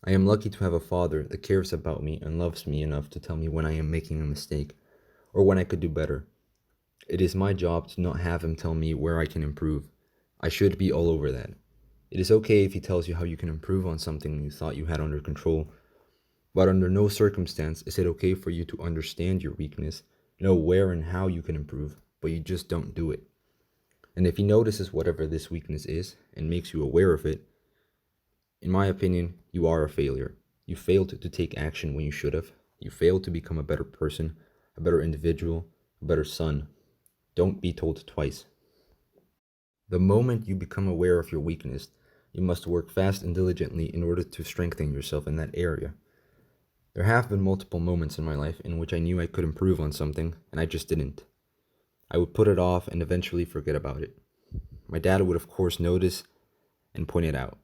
I am lucky to have a father that cares about me and loves me enough to tell me when I am making a mistake or when I could do better. It is my job to not have him tell me where I can improve. I should be all over that. It is okay if he tells you how you can improve on something you thought you had under control, but under no circumstance is it okay for you to understand your weakness, know where and how you can improve, but you just don't do it. And if he notices whatever this weakness is and makes you aware of it, in my opinion, you are a failure. You failed to take action when you should have. You failed to become a better person, a better individual, a better son. Don't be told twice. The moment you become aware of your weakness, you must work fast and diligently in order to strengthen yourself in that area. There have been multiple moments in my life in which I knew I could improve on something, and I just didn't. I would put it off and eventually forget about it. My dad would, of course, notice and point it out.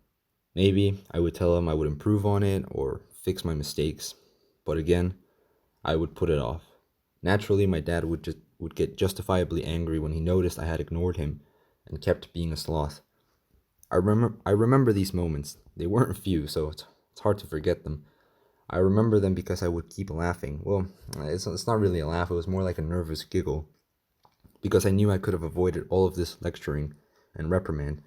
Maybe I would tell him I would improve on it or fix my mistakes, but again, I would put it off. Naturally, my dad would get justifiably angry when he noticed I had ignored him and kept being a sloth. I remember these moments. They weren't few, so it's hard to forget them. I remember them because I would keep laughing. Well, it's not really a laugh, it was more like a nervous giggle, because I knew I could have avoided all of this lecturing and reprimand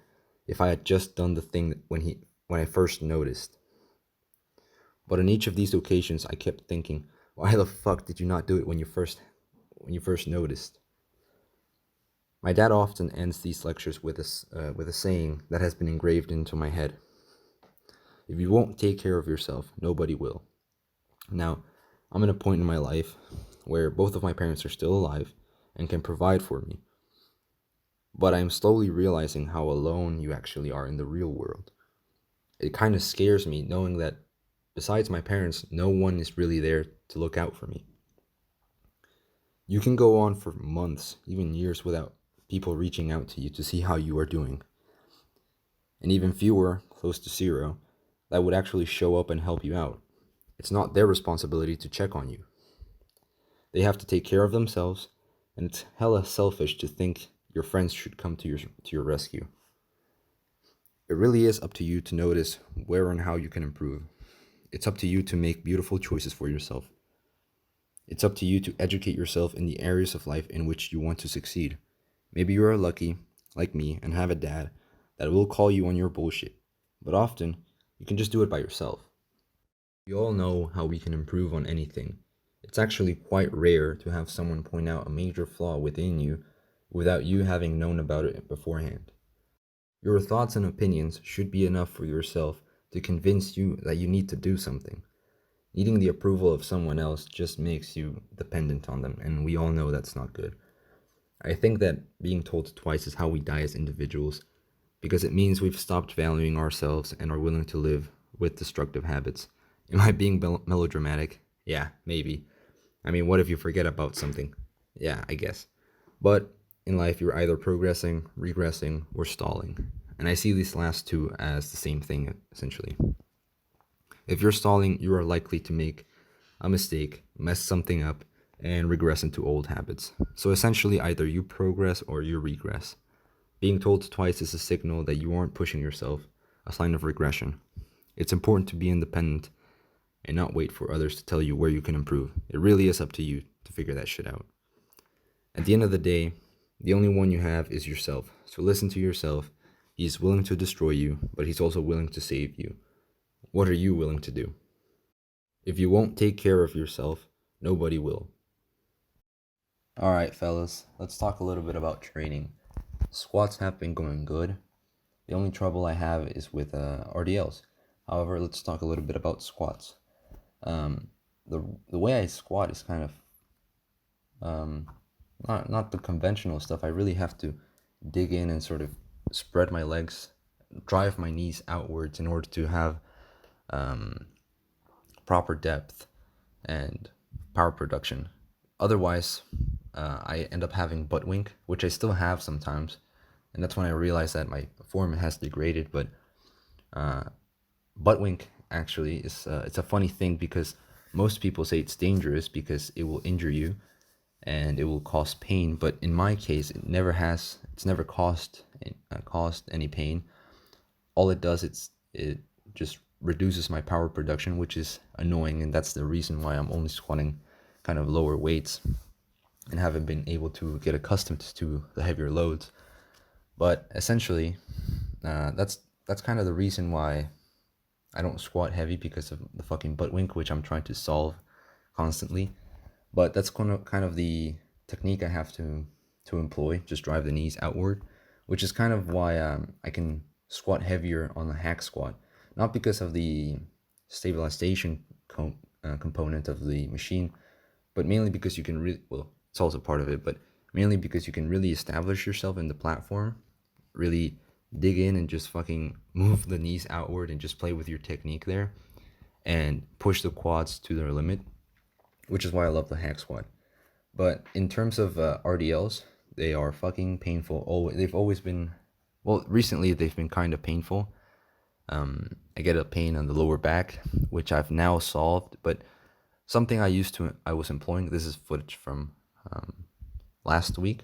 if I had just done the thing when I first noticed. But on each of these occasions, I kept thinking, why the fuck did you not do it when you first noticed? My dad often ends these lectures with a saying that has been engraved into my head. If you won't take care of yourself, nobody will. Now, I'm in a point in my life where both of my parents are still alive and can provide for me, but I'm slowly realizing how alone you actually are in the real world. It kind of scares me knowing that besides my parents, no one is really there to look out for me. You can go on for months, even years, without people reaching out to you to see how you are doing, and even fewer, close to zero, that would actually show up and help you out. It's not their responsibility to check on you. They have to take care of themselves, and it's hella selfish to think your friends should come to your rescue. It really is up to you to notice where and how you can improve. It's up to you to make beautiful choices for yourself. It's up to you to educate yourself in the areas of life in which you want to succeed. Maybe you are lucky, like me, and have a dad that will call you on your bullshit, but often you can just do it by yourself. We all know how we can improve on anything. It's actually quite rare to have someone point out a major flaw within you without you having known about it beforehand. Your thoughts and opinions should be enough for yourself to convince you that you need to do something. Needing the approval of someone else just makes you dependent on them, and we all know that's not good. I think that being told twice is how we die as individuals, because it means we've stopped valuing ourselves and are willing to live with destructive habits. Am I being melodramatic? Yeah, maybe. I mean, what if you forget about something? Yeah, I guess. But in life, you're either progressing, regressing, or stalling. And I see these last two as the same thing, essentially. If you're stalling, you are likely to make a mistake, mess something up, and regress into old habits. So essentially, either you progress or you regress. Being told twice is a signal that you aren't pushing yourself, a sign of regression. It's important to be independent and not wait for others to tell you where you can improve. It really is up to you to figure that shit out. At the end of the day, the only one you have is yourself. So listen to yourself. He's willing to destroy you, but he's also willing to save you. What are you willing to do? If you won't take care of yourself, nobody will. All right, fellas, let's talk a little bit about training. Squats have been going good. The only trouble I have is with RDLs. However, let's talk a little bit about squats. Um, the way I squat is kind of um, not the conventional stuff. I really have to dig in and sort of spread my legs, drive my knees outwards in order to have um, proper depth and power production. Otherwise, I end up having butt wink, which I still have sometimes, and that's when I realize that my form has degraded. But uh, butt wink actually is it's a funny thing because most people say it's dangerous because it will injure you and it will cause pain. But in my case, it never has. It's never caused any pain. All it does, it just reduces my power production, which is annoying, and that's the reason why I'm only squatting kind of lower weights and haven't been able to get accustomed to the heavier loads. But essentially, that's kind of the reason why I don't squat heavy, because of the fucking butt wink, which I'm trying to solve constantly. But that's kind of the technique I have to employ, just drive the knees outward, which is kind of why I can squat heavier on the hack squat, not because of the stabilization component of the machine, but mainly because you can really, well, it's also part of it, but mainly because you can really establish yourself in the platform, really dig in and just fucking move the knees outward and just play with your technique there and push the quads to their limit, which is why I love the hack squat. But in terms of RDLs, they are fucking painful. They've always been, well, recently they've been kind of painful. I get a pain on the lower back, which I've now solved. But something I was employing, this is footage from last week,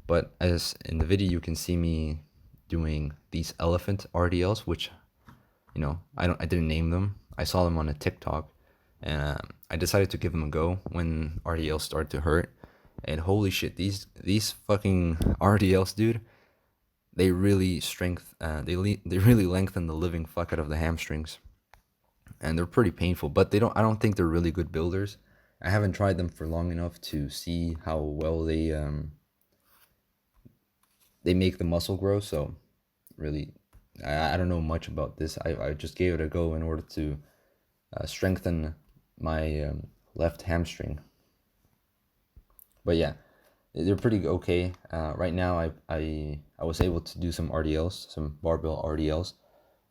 but as in the video you can see me doing these elephant RDLs, which, you know, I didn't name them. I saw them on a TikTok, and I decided to give them a go when RDLs started to hurt. And holy shit, these fucking RDLs, dude, they really they really lengthen the living fuck out of the hamstrings, and they're pretty painful. But I don't think they're really good builders. I haven't tried them for long enough to see how well they make the muscle grow. So really, I don't know much about this. I just gave it a go in order to strengthen my left hamstring. But yeah, they're pretty okay. Right now, I was able to do some RDLs, some barbell RDLs,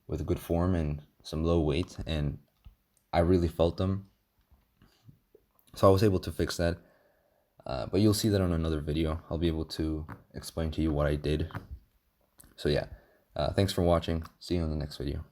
with a good form and some low weight, and I really felt them. So I was able to fix that. But you'll see that on another video. I'll be able to explain to you what I did. So yeah, thanks for watching. See you in the next video.